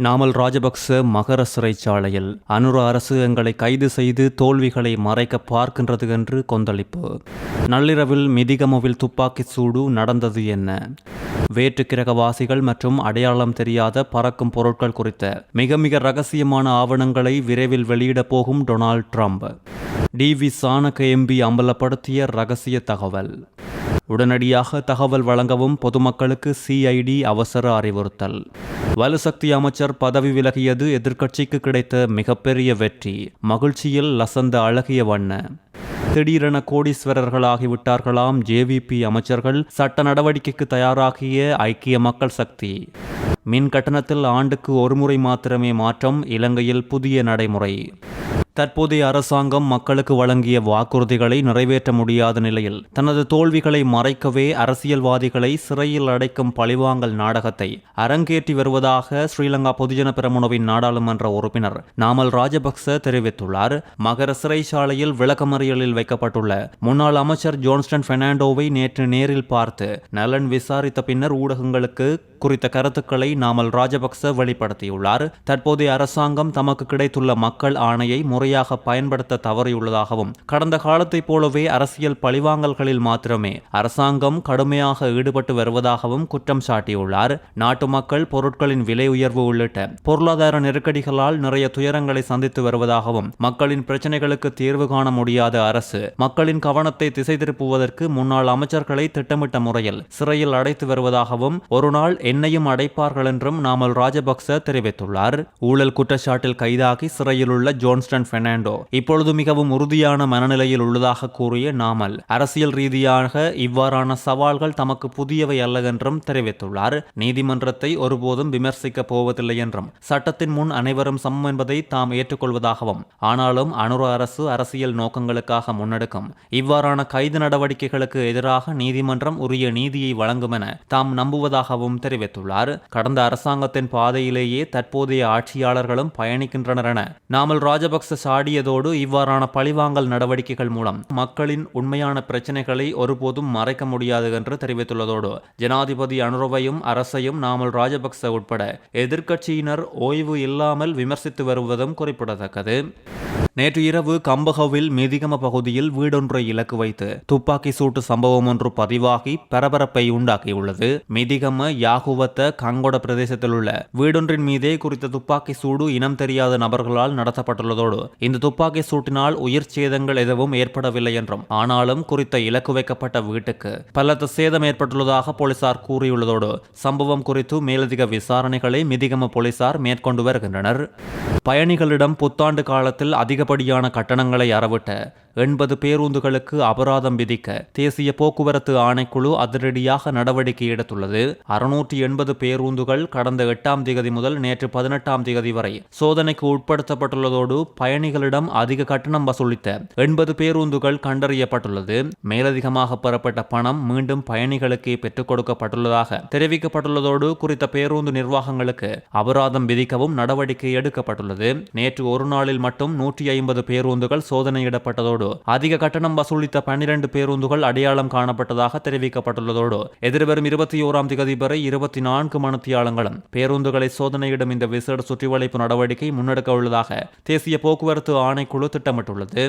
நாமல் ராஜபக்ச மகர சிறைச்சாலையில் அனுர அரசு எங்களை கைது செய்து தோல்விகளை மறைக்க பார்க்கின்றது என்று கொந்தளிப்பு. நள்ளிரவில் மிதிகமுவில் துப்பாக்கி சூடு நடந்தது என்ன? வேற்று கிரகவாசிகள் மற்றும் அடையாளம் தெரியாத பறக்கும் பொருட்கள் குறித்த மிக ரகசியமான ஆவணங்களை விரைவில் வெளியிடப் போகும் டொனால்ட் ட்ரம்ப். டிவி சாணக்க எம்பி அம்பலப்படுத்திய ரகசிய தகவல். உடனடியாக தகவல் வழங்கவும் பொதுமக்களுக்கு சிஐடி அவசர அறிவுறுத்தல். வலுசக்தி அமைச்சர் பதவி விலகியது எதிர்க்கட்சிக்கு கிடைத்த மிகப்பெரிய வெற்றி. மகிழ்ச்சியில் லசந்த அழகிய வண்ண. திடீரென கோடீஸ்வரர்களாகிவிட்டார்களாம் ஜேவிபி அமைச்சர்கள். சட்ட நடவடிக்கைக்கு தயாராகிய ஐக்கிய மக்கள் சக்தி. மின் கட்டணத்தில் ஆண்டுக்கு ஒருமுறை மாத்திரமே மாற்றம். இலங்கையில் புதிய நடைமுறை. தற்போதைய அரசாங்கம் மக்களுக்கு வழங்கிய வாக்குறுதிகளை நிறைவேற்ற முடியாத நிலையில் தனது தோல்விகளை மறைக்கவே அரசியல்வாதிகளை சிறையில் அடைக்கும் பழிவாங்கல் நாடகத்தை அரங்கேற்றி வருவதாக ஸ்ரீலங்கா பொதுஜன பெரமுனவின் நாடாளுமன்ற உறுப்பினர் நாமல் ராஜபக்ச தெரிவித்துள்ளார். மகர சிறைச்சாலையில் விளக்கமறியலில் வைக்கப்பட்டுள்ள முன்னாள் அமைச்சர் ஜோன்ஸ்டன் பெர்னாண்டோவை நேற்று நேரில் பார்த்து நலன் விசாரித்த பின்னர் ஊடகங்களுக்கு குறித்த கருத்துக்களை நாமல் ராஜபக்ச வெளிப்படுத்தியுள்ளார். தற்போதைய அரசாங்கம் தமக்கு கிடைத்துள்ள மக்கள் ஆணையை முறையாக பயன்படுத்த தவறியுள்ளதாகவும் கடந்த காலத்தைப் போலவே அரசியல் பழிவாங்கல்களில் மாத்திரமே அரசாங்கம் கடுமையாக ஈடுபட்டு வருவதாகவும் குற்றம் சாட்டியுள்ளார். நாட்டு மக்கள் பொருட்களின் விலை உயர்வு உள்ளிட்ட பொருளாதார நெருக்கடிகளால் நிறைய துயரங்களை சந்தித்து வருவதாகவும் மக்களின் பிரச்சனைகளுக்கு தீர்வு காண முடியாத அரசு மக்களின் கவனத்தை திசை திருப்புவதற்கு முன்னாள் அமைச்சர்களை திட்டமிட்ட முறையில் சிறையில் அடைத்து வருவதாகவும் ஒருநாள் என்னையும் அடைப்பார்கள் என்றும் நாமல் ராஜபக்ச தெரிவித்துள்ளார். ஊழல் குற்றச்சாட்டில் கைதாகி சிறையில் உள்ள ஜோன்ஸ்டன் பெர்னாண்டோ இப்பொழுது மிகவும் உறுதியான மனநிலையில் உள்ளதாக கூறிய நாமல் அரசியல் ரீதியாக இவ்வாறான சவால்கள் தமக்கு புதியவை அல்ல என்றும் தெரிவித்துள்ளார். நீதிமன்றத்தை ஒருபோதும் விமர்சிக்கப் போவதில்லை என்றும் சட்டத்தின் முன் அனைவரும் சமம் என்பதை தாம் ஏற்றுக்கொள்வதாகவும் ஆனாலும் அனுர அரசு அரசியல் நோக்கங்களுக்காக முன்னெடுக்கும் இவ்வாறான கைது நடவடிக்கைகளுக்கு எதிராக நீதிமன்றம் உரிய நீதியை வழங்கும் என தாம் நம்புவதாகவும் தெரிவித்துள்ளார். கடந்த அரசாங்கத்தின் பாதையிலேயே தற்போதைய ஆட்சியாளர்களும் பயணிக்கின்றனர் என நாமல் ராஜபக்ச சாடியதோடு இவ்வாறான பழிவாங்கல் நடவடிக்கைகள் மூலம் மக்களின் உண்மையான பிரச்சனைகளை ஒருபோதும் மறைக்க முடியாது என்று தெரிவித்துள்ளதோடு ஜனாதிபதி அனுரவையும் அரசையும் நாமல் ராஜபக்ச உட்பட எதிர்க்கட்சியினர் ஓய்வு இல்லாமல் விமர்சித்து வருவதும் குறிப்பிடத்தக்கது. நேற்று இரவு கம்பஹவில் மிதிகம பகுதியில் வீடொன்றை இலக்கு வைத்து துப்பாக்கி சூட்டு சம்பவம் ஒன்று பதிவாகி பரபரப்பை உண்டாக்கியுள்ளது. மிதிகம யாகுவத்த கங்கொட பிரதேசத்தில் உள்ள வீடொன்றின் மீதே குறித்த துப்பாக்கி சூடு இனம் தெரியாத நபர்களால் நடத்தப்பட்டுள்ளதோடு இந்த துப்பாக்கி சூட்டினால் உயிர் சேதங்கள் எதுவும் ஏற்படவில்லை என்றும் ஆனாலும் குறித்த இலக்கு வைக்கப்பட்ட வீட்டுக்கு பலத்த சேதம் ஏற்பட்டுள்ளதாக போலீசார் கூறியுள்ளதோடு சம்பவம் குறித்து மேலதிக விசாரணைகளை மிதிகம போலீசார் மேற்கொண்டு வருகின்றனர். பயணிகளிடம் புத்தாண்டு காலத்தில் அதிகப்படியான கட்டணங்களை அறவிட்ட 80 பேருந்துகளுக்கு அபராதம் விதிக்க தேசிய போக்குவரத்து ஆணைக்குழு அதிரடியாக நடவடிக்கை எடுத்துள்ளது. 680 பேருந்துகள் கடந்த 8ஆம் தேதி முதல் நேற்று 18ஆம் தேதி வரை சோதனைக்கு உட்படுத்தப்பட்டுள்ளதோடு பயணிகளிடம் அதிக கட்டணம் வசூலித்த 80 பேருந்துகள் கண்டறியப்பட்டுள்ளது. மேலதிகமாக பெறப்பட்ட பணம் மீண்டும் பயணிகளுக்கே பெற்றுக் கொடுக்கப்பட்டுள்ளதாக தெரிவிக்கப்பட்டுள்ளதோடு குறித்த பேருந்து நிர்வாகங்களுக்கு அபராதம் விதிக்கவும் நடவடிக்கை எடுக்கப்பட்டுள்ளது. நேற்று ஒரு நாளில் மட்டும் 150 பேருந்துகள் சோதனையிடப்பட்டதோடு அதிக கட்டணம் வசூலித்த 12 பேருந்துகள் அடையாளம் காணப்பட்டதாக தெரிவிக்கப்பட்டுள்ளதோடு எதிர்வரும் 21ஆம் தேதி வரை 24 மணித்தியாலங்களும் பேருந்துகளை சோதனையிடும் இந்த விசேட சுற்றிவளைப்பு நடவடிக்கை முன்னெடுக்க உள்ளதாக தேசிய போக்குவரத்து ஆணைக்குழு திட்டமிட்டுள்ளது.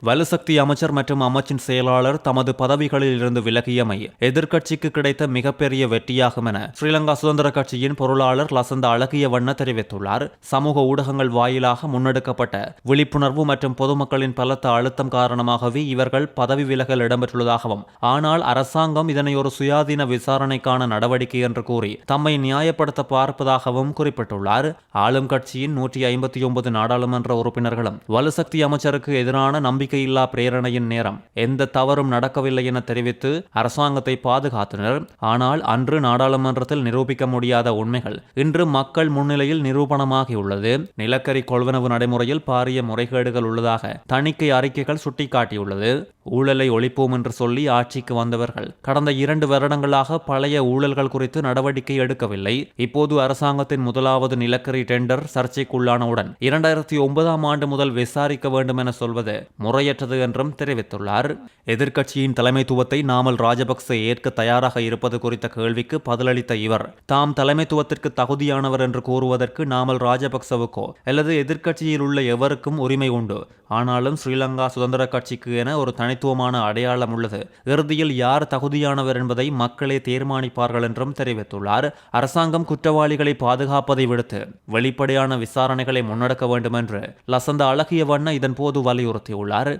வலுசக்தி அமைச்சர் மற்றும் அமைச்சின் செயலாளர் தமது பதவிகளில் இருந்து விலகியமை எதிர்க்கட்சிக்கு கிடைத்த மிகப்பெரிய வெற்றியாகும் என ஸ்ரீலங்கா சுதந்திர கட்சியின் பொருளாளர் லசந்த அழகிய வண்ண தெரிவித்துள்ளார். சமூக ஊடகங்கள் வாயிலாக முன்னெடுக்கப்பட்ட விழிப்புணர்வு மற்றும் பொதுமக்களின் பலத்த அழுத்தம் காரணமாகவே இவர்கள் பதவி விலகல் இடம்பெற்றுள்ளதாகவும் ஆனால் அரசாங்கம் இதனை ஒரு சுயாதீன விசாரணைக்கான நடவடிக்கை என்று கூறி தம்மை நியாயப்படுத்த பார்ப்பதாகவும் குறிப்பிட்டுள்ளார். ஆளும் கட்சியின் 159 நாடாளுமன்ற உறுப்பினர்களும் வலுசக்தி அமைச்சருக்கு எதிரான நம்பிக்கையில்லா பிரேரணையின் நேரம் எந்த தவறும் நடக்கவில்லை என தெரிவித்து அரசாங்கத்தை பாதுகாத்தனர். ஆனால் அன்று நாடாளுமன்றத்தில் நிரூபிக்க முடியாத உண்மைகள் இன்று மக்கள் முன்னிலையில் நிரூபணமாகியுள்ளது. நிலக்கரி கொள்வனவு நடைமுறையில் பாரிய முறைகேடுகள் உள்ளதாக தணிக்கை அறிக்கைகள் சுட்டிக்காட்டியுள்ளது. ஊழலை ஒழிப்போம் என்று சொல்லி ஆட்சிக்கு வந்தவர்கள் கடந்த 2 வருடங்களாக பழைய ஊழல்கள் குறித்து நடவடிக்கை எடுக்கவில்லை. இப்போது அரசாங்கத்தின் முதலாவது நிலக்கரி டெண்டர் சர்ச்சைக்குள்ளானவுடன் 2009ஆம் ஆண்டு முதல் விசாரிக்க வேண்டும் என சொல்வது முறையற்றது என்றும் தெரிவித்துள்ளார். எதிர்க்கட்சியின் தலைமைத்துவத்தை நாமல் ராஜபக்ச ஏற்க தயாராக இருப்பது குறித்த கேள்விக்கு பதிலளித்த இவர், தாம் தலைமைத்துவத்திற்கு தகுதியானவர் என்று கூறுவதற்கு நாமல் ராஜபக்சவுக்கோ அல்லது எதிர்க்கட்சியில் உள்ள எவருக்கும் உரிமை உண்டு. ஆனாலும் ஸ்ரீலங்கா சுதந்திர கட்சிக்கு என ஒரு தனித்துவமான அடையாளம் உள்ளது. இறுதியில் யார் தகுதியானவர் என்பதை மக்களே தீர்மானிப்பார்கள் என்றும் தெரிவித்துள்ளார். அரசாங்கம் குற்றவாளிகளை பாதுகாப்பதை விடுத்து வெளிப்படையான விசாரணைகளை முன்னெடுக்க வேண்டும் என்று லசந்த அழகியவண்ண இதன் போது வலியுறுத்தியுள்ளார்.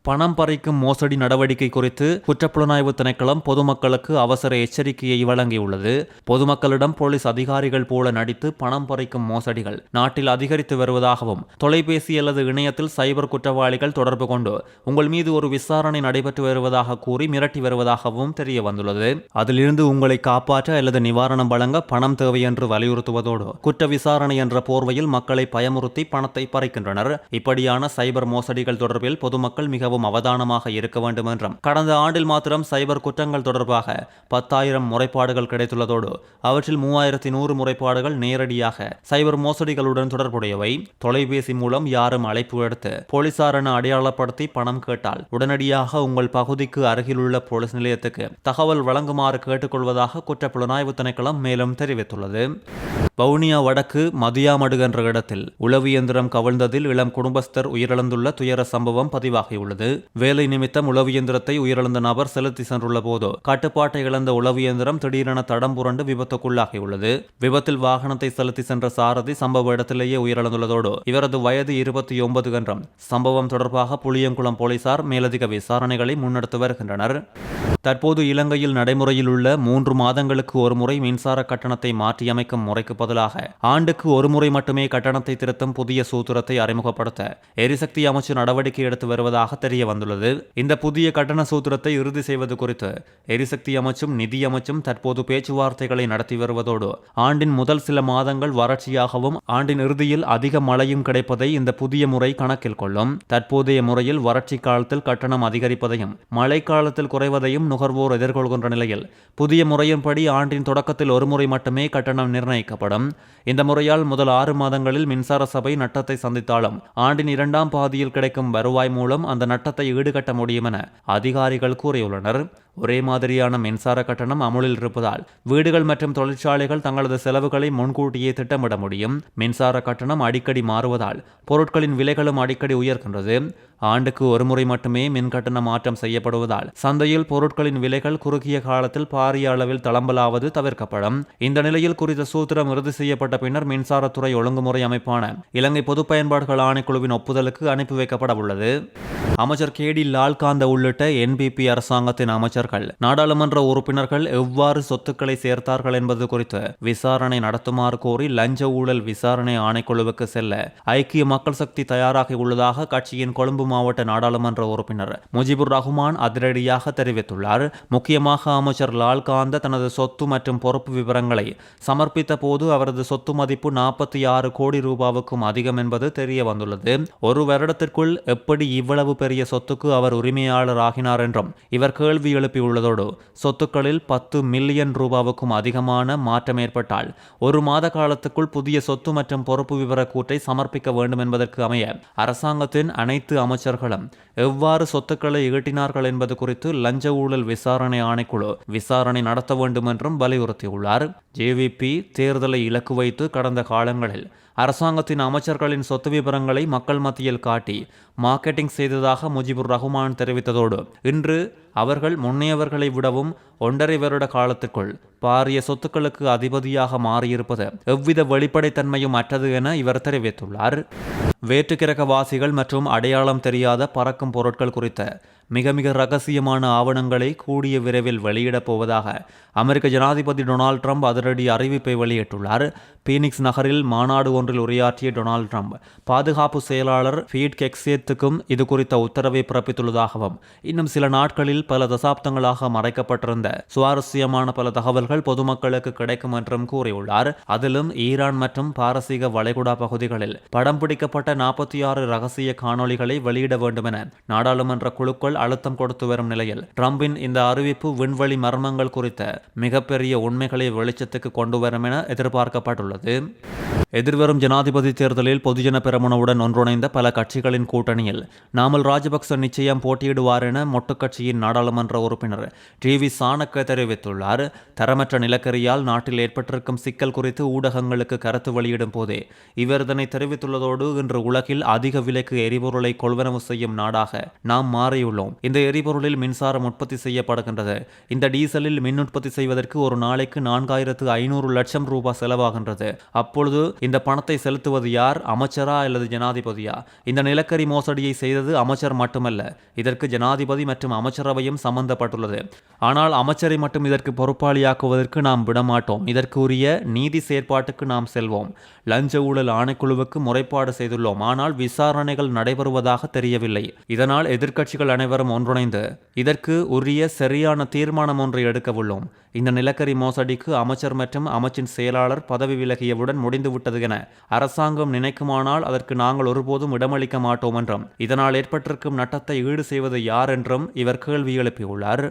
பணம் பறிக்கும் மோசடி நடவடிக்கை குறித்து குற்றப்புலனாய்வு திணைக்களம் பொதுமக்களுக்கு அவசர எச்சரிக்கையை வழங்கியுள்ளது. பொதுமக்களிடம் போலீஸ் அதிகாரிகள் போல நடித்து பணம் பறிக்கும் மோசடிகள் நாட்டில் அதிகரித்து வருவதாகவும், தொலைபேசி அல்லது இணையத்தில் சைபர் குற்றவாளிகள் தொடர்பு கொண்டு உங்கள் மீது ஒரு விசாரணை நடைபெற்று வருவதாக கூறி மிரட்டி வருவதாகவும் தெரிய வந்துள்ளது. அதிலிருந்து உங்களை காப்பாற்ற அல்லது நிவாரணம் வழங்க பணம் தேவை என்று வலியுறுத்துவதோடு குற்ற விசாரணை என்ற போர்வையில் மக்களை பயமுறுத்தி பணத்தை பறிக்கின்றனர். இப்படியான சைபர் மோசடிகள் தொடர்பில் பொதுமக்கள் மிகவும் அவதானமாக இருக்க வேண்டும் என்றும், கடந்த ஆண்டில் மாத்திரம் சைபர் குற்றங்கள் தொடர்பாக 10,000 முறைப்பாடுகள் கிடைத்துள்ளதோடு அவற்றில் 3100 முறைப்பாடுகள் நேரடியாக சைபர் மோசடிகளுடன் தொடர்புடையவை. தொலைபேசி மூலம் யாரும் அழைப்பு எடுத்து போலீசார் என அடையாளப்படுத்தி பணம் கேட்டால் உடனடியாக உங்கள் பகுதிக்கு அருகிலுள்ள போலீஸ் நிலையத்துக்கு தகவல் வழங்குமாறு கேட்டுக்கொள்வதாக குற்றப்புலனாய்வு திணைக்களம் மேலும் தெரிவித்துள்ளது. வவுனியா வடக்கு மதியாமடு என்ற இடத்தில் உளவு இயந்திரம் கவிழ்ந்ததில் இளம் குடும்பஸ்தர் உயிரிழந்துள்ள துயர சம்பவம் பதிவாகியுள்ளது. வேலை நிமித்தம் உளவு இயந்திரத்தை உயிரிழந்த நபர் செலுத்தி சென்றுள்ள போது கட்டுப்பாட்டை இழந்த உளவு இயந்திரம் திடீரென தடம் புரண்டு விபத்துக்குள்ளாகியுள்ளது. விபத்தில் வாகனத்தை செலுத்தி சென்ற சாரதி சம்பவ இடத்திலேயே உயிரிழந்துள்ளதோடு இவரது வயது 29 என்றும் சம்பவம் தொடர்பாக புளியங்குளம் போலீசார் மேலதிக விசாரணைகளை முன்னெடுத்து வருகின்றனர். தற்போது இலங்கையில் நடைமுறையில் உள்ள 3 மாதங்களுக்கு ஒருமுறை மின்சார கட்டணத்தை மாற்றியமைக்கும் முறைக்கு பதிலாக ஆண்டுக்கு ஒருமுறை மட்டுமே கட்டணத்தை திருத்தும் புதிய சூத்திரத்தை அறிமுகப்படுத்த எரிசக்தி அமைச்சு நடவடிக்கை எடுத்து வருவதாக தெரிய வந்துள்ளது. இந்த புதிய கட்டண சூத்திரத்தை இறுதி செய்வது குறித்து எரிசக்தி அமைச்சும் நிதி அமைச்சும் தற்போது பேச்சுவார்த்தைகளை நடத்தி வருவதோடு ஆண்டின் முதல் சில மாதங்கள் வறட்சியாகவும் ஆண்டின் இறுதியில் அதிக மழையும் கிடைப்பதை இந்த புதிய முறை கணக்கில் கொள்ளும். தற்போதைய முறையில் வறட்சி காலத்தில் கட்டணம் அதிகரிப்பதையும் மழை காலத்தில் குறைவதையும் நுகர்வோர் எதிர்கொள்கின்ற நிலையில் புதிய முறையின்படி ஆண்டின் தொடக்கத்தில் ஒருமுறை மட்டுமே கட்டணம் நிர்ணயிக்கப்படும். இந்த முறையால் முதல் 6 மாதங்களில் மின்சார சபை நட்டத்தை சந்தித்தாலும் ஆண்டின் 2ஆம் பாதியில் கிடைக்கும் வருவாய் மூலம் அந்த நட்டத்தை ஈடுகட்ட முடியும் என அதிகாரிகள் கூறியுள்ளனர். ஒரே மாதிரியான மின்சார கட்டணம் அமுலில் இருப்பதால் வீடுகள் மற்றும் தொழிற்சாலைகள் தங்களது செலவுகளை முன்கூட்டியே திட்டமிட முடியும். மின்சார கட்டணம் அடிக்கடி மாறுவதால் பொருட்களின் விலைகளும் அடிக்கடி உயர்கின்றது. ஆண்டுக்கு ஒருமுறை மட்டுமே மின் கட்டண மாற்றம் செய்யப்படுவதால் சந்தையில் பொருட்களின் விலைகள் குறுகிய காலத்தில் பாரிய அளவில் தளம்பலாவது தவிர்க்கப்படும். இந்த நிலையில் குறித்த சூத்திரம் இறுதி செய்யப்பட்ட பின்னர் மின்சாரத்துறை ஒழுங்குமுறை அமைப்பான இலங்கை பொது பயன்பாடுகள் ஆணைக்குழுவின் ஒப்புதலுக்கு அனுப்பி வைக்கப்பட உள்ளது. அமைச்சர் கேடி லால்காந்த உள்ளிட்ட என்பிபி அரசாங்கத்தின் அமைச்சர்கள் நாடாளுமன்ற உறுப்பினர்கள் எவ்வாறு சொத்துக்களை சேர்த்தார்கள் என்பது குறித்து விசாரணை நடத்துமாறு கோரி லஞ்ச ஊழல் விசாரணை ஆணைக்குழுவுக்கு செல்ல ஐக்கிய மக்கள் சக்தி தயாராகி உள்ளதாக கட்சியின் கொழும்பு மாவட்ட நாடாளுமன்ற உறுப்பினர் முஜிபுர் ரஹ்மான் அதிரடியாக தெரிவித்துள்ளார். முக்கியமாக அமைச்சர் லால்காந்த தனது சொத்து மற்றும் பொறுப்பு விவரங்களை சமர்ப்பித்த போது அவரது சொத்து மதிப்பு 46 கோடி ரூபாவுக்கும் அதிகம் என்பது தெரிய வந்துள்ளது. ஒரு வருடத்திற்குள் எப்படி இவ்வளவு பெரிய சொத்துக்கு அவர் உரிமையாளர் ஆகினார் என்றும் இவர் கேள்வி எழுப்பியுள்ளதோடு சொத்துக்களில் 10 மில்லியன் ரூபாவுக்கும் அதிகமான மாற்றம் ஏற்பட்டால் 1 மாத காலத்துக்குள் புதிய சொத்து மற்றும் பொறுப்பு விவர கூற்றை சமர்ப்பிக்க வேண்டும் என்பதற்கு அமைய அரசாங்கத்தின் அனைத்து அமைச்சர்களும் எவ்வாறு சொத்துக்களை ஈட்டினார்கள் என்பது குறித்து லஞ்ச ஊழல் விசாரணை ஆணைக்குழு விசாரணை நடத்த வேண்டும் என்றும் வலியுறுத்தியுள்ளார். ஜேவிபி தேர்தலை இலக்கு வைத்து கடந்த காலங்களில் அரசாங்கத்தின் அமைச்சர்களின் சொத்து விவரங்களை மக்கள் மத்தியில் காட்டி மார்க்கெட்டிங் செய்ததாக முஜிபுர் ரஹ்மான் தெரிவித்ததோடு இன்று அவர்கள் முன்னையவர்களை விடவும் 1.5 வருட காலத்திற்குள் பாரிய சொத்துக்களுக்கு அதிபதியாக மாறியிருப்பது எவ்வித வெளிப்படைத்தன்மையும் அற்றது என இவர் தெரிவித்துள்ளார். வேற்றுக்கிரகவாசிகள் மற்றும் அடையாளம் தெரியாத பறக்கும் பொருட்கள் குறித்த மிக ரகசியமான ஆவணங்களை கூடிய விரைவில் வெளியிடப் போவதாக அமெரிக்க ஜனாதிபதி டொனால்ட் ட்ரம்ப் அதிரடி அறிவிப்பை வெளியிட்டுள்ளார். பீனிக்ஸ் நகரில் மாநாடு ஒன்றில் உரையாற்றிய டொனால்ட் ட்ரம்ப் பாதுகாப்பு செயலாளர் பீட் ஹெக்ஸேத்துக்கும் இது குறித்த உத்தரவை பிறப்பித்துள்ளதாகவும் இன்னும் சில நாட்களில் பல தசாப்தங்களாக மறைக்கப்பட்டிருந்த சுவாரஸ்யமான பல தகவல்கள் பொதுமக்களுக்கு கிடைக்கும் என்றும் கூறியுள்ளார். அதிலும் ஈரான் மற்றும் பாரசீக வளைகுடா பகுதிகளில் படம் பிடிக்கப்பட்ட 46 ரகசிய காணொளிகளை வெளியிட வேண்டும் என நாடாளுமன்ற குழுக்கள் நாடுகள் அழுத்தம் கொடுத்து வரும் நிலையில் ட்ரம்பின் இந்த அறிவிப்பு விண்வெளி மர்மங்கள் குறித்த மிகப்பெரிய உண்மைகளை வெளிச்சத்துக்கு கொண்டு வரும் என எதிர்பார்க்கப்பட்டுள்ளது. எதிர்வரும் ஜனாதிபதி தேர்தலில் பொதுஜன பெரமுனவுடன் ஒன்றிணைந்த பல கட்சிகளின் கூட்டணியில் நாமல் ராஜபக்ச நிச்சயம் போட்டியிடுவார் என மொட்டு கட்சியின் நாடாளுமன்ற உறுப்பினர் டிவி சாணக்க தெரிவித்துள்ளார். தரமற்ற நிலக்கரியால் நாட்டில் ஏற்பட்டிருக்கும் சிக்கல் குறித்து ஊடகங்களுக்கு கருத்து வெளியிடும் போதே இவர் இதனை தெரிவித்துள்ளதோடு இன்று உலகில் அதிக விலைக்கு எரிபொருளை கொள்வனவு செய்யும் நாடாக நாம் மாறியுள்ளோம். இந்த எரிபொருளில் மின்சாரம் உற்பத்தி செய்யப்படுகின்றது. இந்த டீசலில் மின் உற்பத்தி செய்வதற்கு ஒரு நாளைக்கு 4500 லட்சம் ரூபாய் செலவாகின்றது. அப்பொழுது இந்த பணத்தை செலுத்துவது யார்? அமைச்சரா அல்லது ஜனாதிபதியா? இந்த நிலக்கரி மோசடியை செய்தது அமைச்சர் மட்டுமல்ல, இதற்கு ஜனாதிபதி மற்றும் அமைச்சரவையும் சம்பந்தப்பட்டுள்ளது. ஆனால் அமைச்சரை மட்டும் இதற்கு பொறுப்பாளியாக்குவதற்கு நாம் விடமாட்டோம். இதற்கு உரிய நீதி செயற்பாட்டுக்கு நாம் செல்வோம். லஞ்ச ஊழல் ஆணைக்குழுவுக்கு முறைப்பாடு செய்துள்ளோம். ஆனால் விசாரணைகள் நடைபெறுவதாக தெரியவில்லை. இதனால் எதிர்க்கட்சிகள் அனைவரும் ஒன்றிணைந்து இதற்கு உரிய சரியான தீர்மானம் ஒன்றை எடுக்கவுள்ளோம். இந்த நிலக்கரி மோசடிக்கு அமைச்சர் மற்றும் அமைச்சின் செயலாளர் பதவி விலகியவுடன் முடிந்துவிட்டது என அரசாங்கம் நினைக்குமானால் அதற்கு நாங்கள் ஒருபோதும் இடமளிக்க மாட்டோம் என்றும் இதனால் ஏற்பட்டிருக்கும் நட்டத்தை ஈடு செய்வது யார் என்றும் இவர் கேள்வி எழுப்பியுள்ளார்.